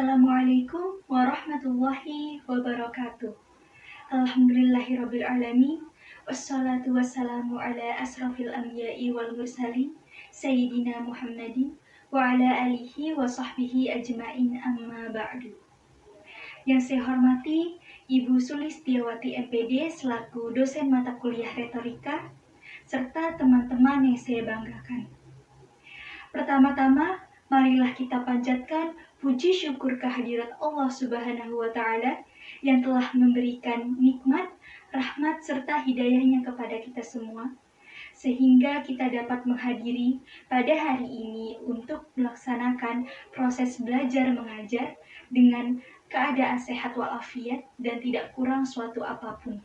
Assalamualaikum warahmatullahi wabarakatuh. Alhamdulillahirabbil alamin. Wassalatu wassalamu ala asrafil anbiya'i wal mursalin Sayyidina Muhammadin wa ala alihi wa sahbihi ajma'in, amma ba'du. Yang saya hormati Ibu Sulistiawati MPD selaku dosen mata kuliah retorika, serta teman-teman yang saya banggakan. Pertama-tama, marilah kita panjatkan puji syukur kehadirat Allah Subhanahu wa Ta'ala yang telah memberikan nikmat, rahmat, serta hidayahnya kepada kita semua, sehingga kita dapat menghadiri pada hari ini untuk melaksanakan proses belajar mengajar dengan keadaan sehat walafiat dan tidak kurang suatu apapun.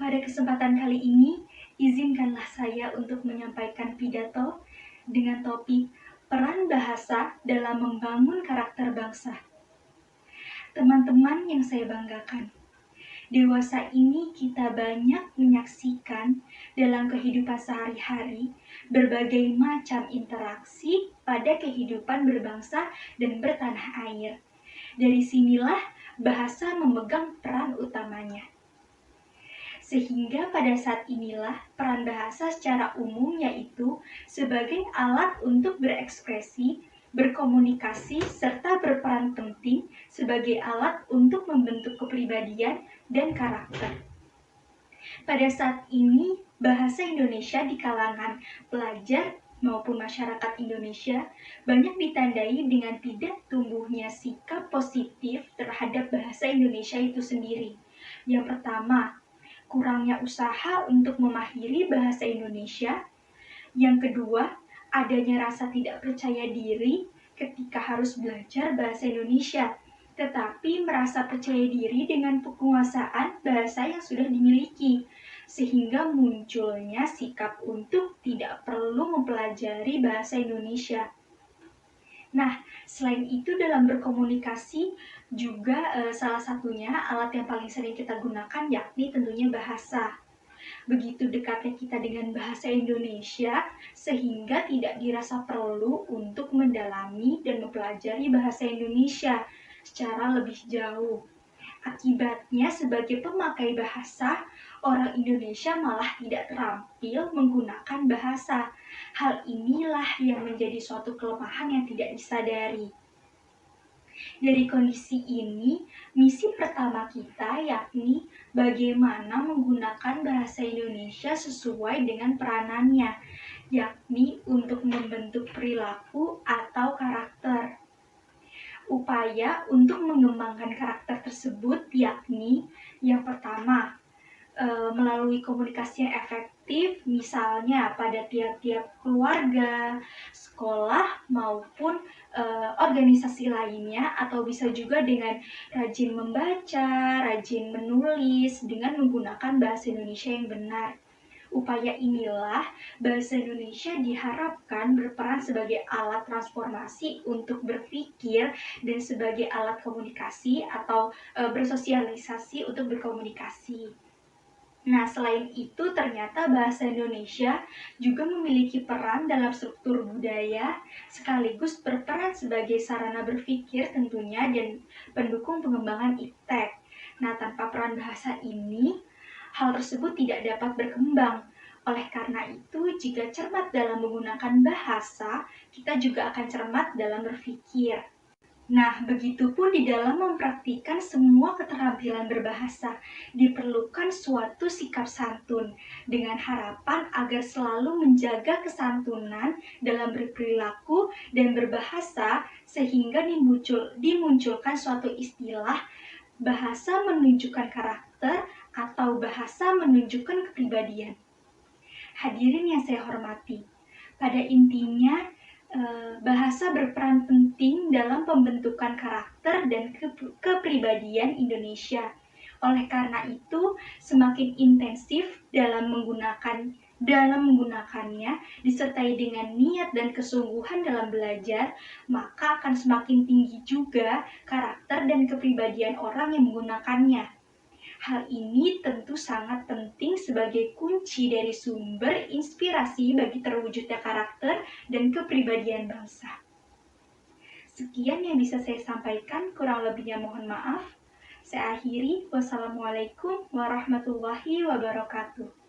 Pada kesempatan kali ini, izinkanlah saya untuk menyampaikan pidato dengan topik peran bahasa dalam membangun karakter bangsa. Teman-teman yang saya banggakan, dewasa ini kita banyak menyaksikan dalam kehidupan sehari-hari berbagai macam interaksi pada kehidupan berbangsa dan bertanah air. Dari sinilah bahasa memegang peran utamanya. Sehingga pada saat inilah peran bahasa secara umum yaitu sebagai alat untuk berekspresi, berkomunikasi, serta berperan penting sebagai alat untuk membentuk kepribadian dan karakter. Pada saat ini, bahasa Indonesia di kalangan pelajar maupun masyarakat Indonesia banyak ditandai dengan tidak tumbuhnya sikap positif terhadap bahasa Indonesia itu sendiri. Yang pertama, kurangnya usaha untuk memahiri bahasa Indonesia. Yang kedua, adanya rasa tidak percaya diri ketika harus belajar bahasa Indonesia, tetapi merasa percaya diri dengan penguasaan bahasa yang sudah dimiliki, sehingga munculnya sikap untuk tidak perlu mempelajari bahasa Indonesia. Nah, selain itu dalam berkomunikasi juga salah satunya alat yang paling sering kita gunakan yakni tentunya bahasa. Begitu dekatnya kita dengan bahasa Indonesia sehingga tidak dirasa perlu untuk mendalami dan mempelajari bahasa Indonesia secara lebih jauh. Akibatnya sebagai pemakai bahasa, orang Indonesia malah tidak terampil menggunakan bahasa. Hal inilah yang menjadi suatu kelemahan yang tidak disadari. Dari kondisi ini, misi pertama kita yakni bagaimana menggunakan bahasa Indonesia sesuai dengan peranannya, yakni untuk membentuk perilaku atau karakter. Upaya untuk mengembangkan karakter tersebut yakni yang pertama, melalui komunikasi yang efektif, misalnya pada tiap-tiap keluarga, sekolah, maupun organisasi lainnya, atau bisa juga dengan rajin membaca, rajin menulis, dengan menggunakan bahasa Indonesia yang benar. Upaya inilah bahasa Indonesia diharapkan berperan sebagai alat transformasi untuk berpikir dan sebagai alat komunikasi atau bersosialisasi untuk berkomunikasi. Nah, selain itu ternyata bahasa Indonesia juga memiliki peran dalam struktur budaya sekaligus berperan sebagai sarana berpikir tentunya dan pendukung pengembangan iptek. Nah, tanpa peran bahasa ini, hal tersebut tidak dapat berkembang. Oleh karena itu, jika cermat dalam menggunakan bahasa, kita juga akan cermat dalam berpikir. Nah, begitupun di dalam mempraktikkan semua keterampilan berbahasa, diperlukan suatu sikap santun dengan harapan agar selalu menjaga kesantunan dalam berperilaku dan berbahasa sehingga dimunculkan suatu istilah bahasa menunjukkan karakter atau bahasa menunjukkan kepribadian. Hadirin yang saya hormati, pada intinya bahasa berperan penting dalam pembentukan karakter dan kepribadian Indonesia. Oleh karena itu, semakin intensif dalam menggunakannya disertai dengan niat dan kesungguhan dalam belajar, maka akan semakin tinggi juga karakter dan kepribadian orang yang menggunakannya. Hal ini tentu sangat penting sebagai kunci dari sumber inspirasi bagi terwujudnya karakter dan kepribadian bangsa. Sekian yang bisa saya sampaikan, kurang lebihnya mohon maaf. Saya akhiri, wassalamualaikum warahmatullahi wabarakatuh.